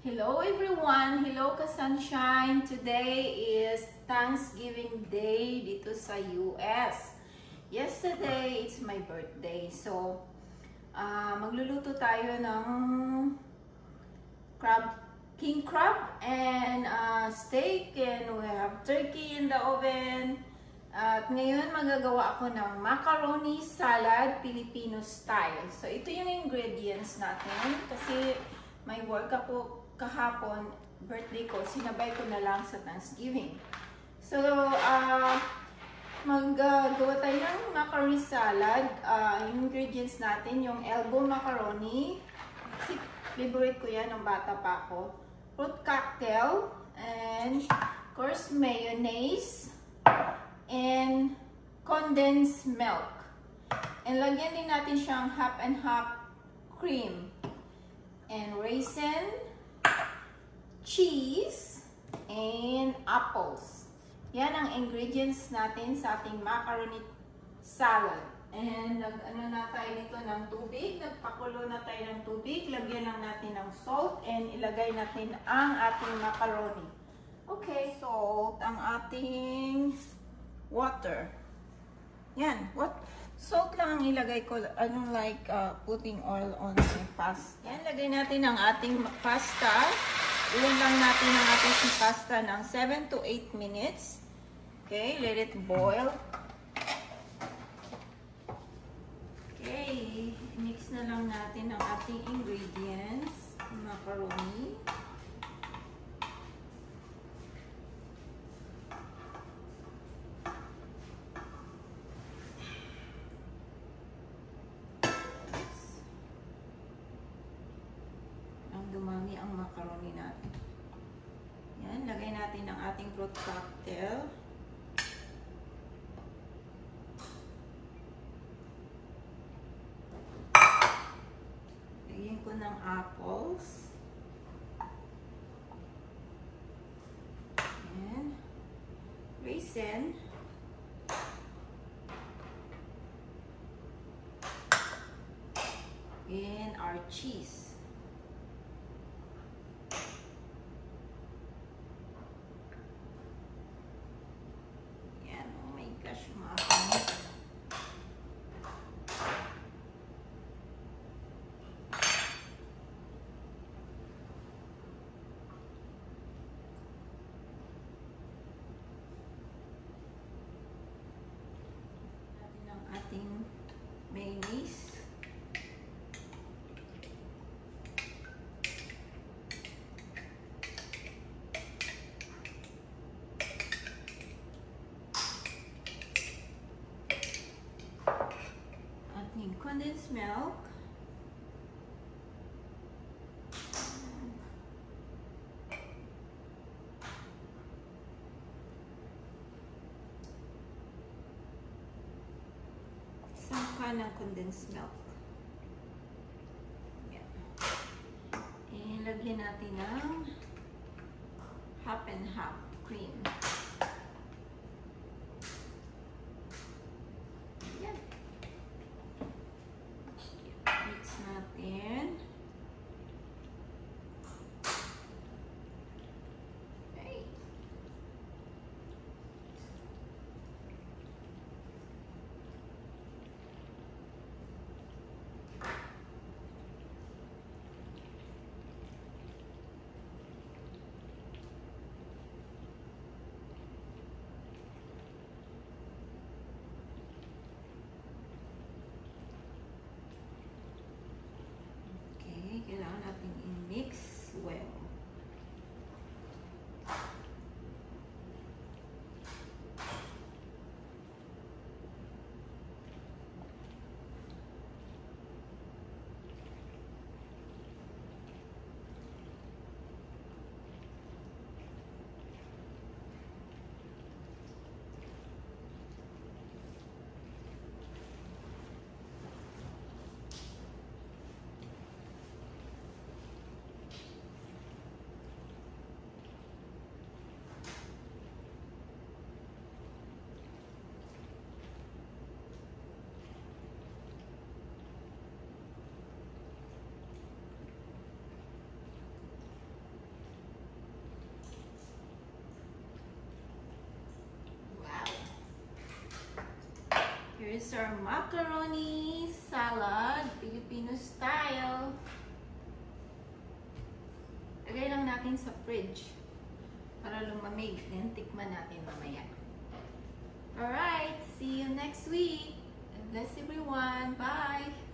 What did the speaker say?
Hello everyone! Hello ka-sunshine! Today is Thanksgiving Day dito sa US. Yesterday, it's my birthday. So, magluluto tayo ng king crab and steak, and we have turkey in the oven. At ngayon, magagawa ako ng macaroni salad Filipino style. So, ito yung ingredients natin kasi may work ako kahapon, birthday ko, sinabay ko na lang sa Thanksgiving. So, maggagawa tayo ng macaroni salad. Yung ingredients natin, yung elbow macaroni. Kasi favorite ko yan nung bata pa ako. Fruit cocktail, and of course, mayonnaise, and condensed milk. And lagyan din natin siyang half and half cream. And raisin, cheese, and apples. Yan ang ingredients natin sa ating macaroni salad. And nag-ano na tayo dito ng tubig. Nagpakulo na tayo ng tubig. Lagyan lang natin ng salt and ilagay natin ang ating macaroni. Okay, salt ang ating water. Yan, salt lang ang ilagay ko, like putting oil on my pasta. Yan, lagay natin ang ating pasta. Ilan lang natin ang ating pasta ng 7 to 8 minutes. Okay, let it boil. Okay, mix na lang natin ang ating ingredients. Macaroni. Dumami ang macaroni natin. Yan, lagay natin ang ating fruit cocktail. Lagyan ko ng apples. Yan. Raisin. And our cheese. Ating mayonnaise. Ating condensed milk. Ng condensed milk. Yan. Ilagyan natin ng half and half cream. Yan. Mix natin. Okay. Here's our macaroni salad, Filipino style. Lagay lang natin sa fridge para lumamig. Then, tikman natin mamaya. Alright, see you next week. God bless everyone. Bye!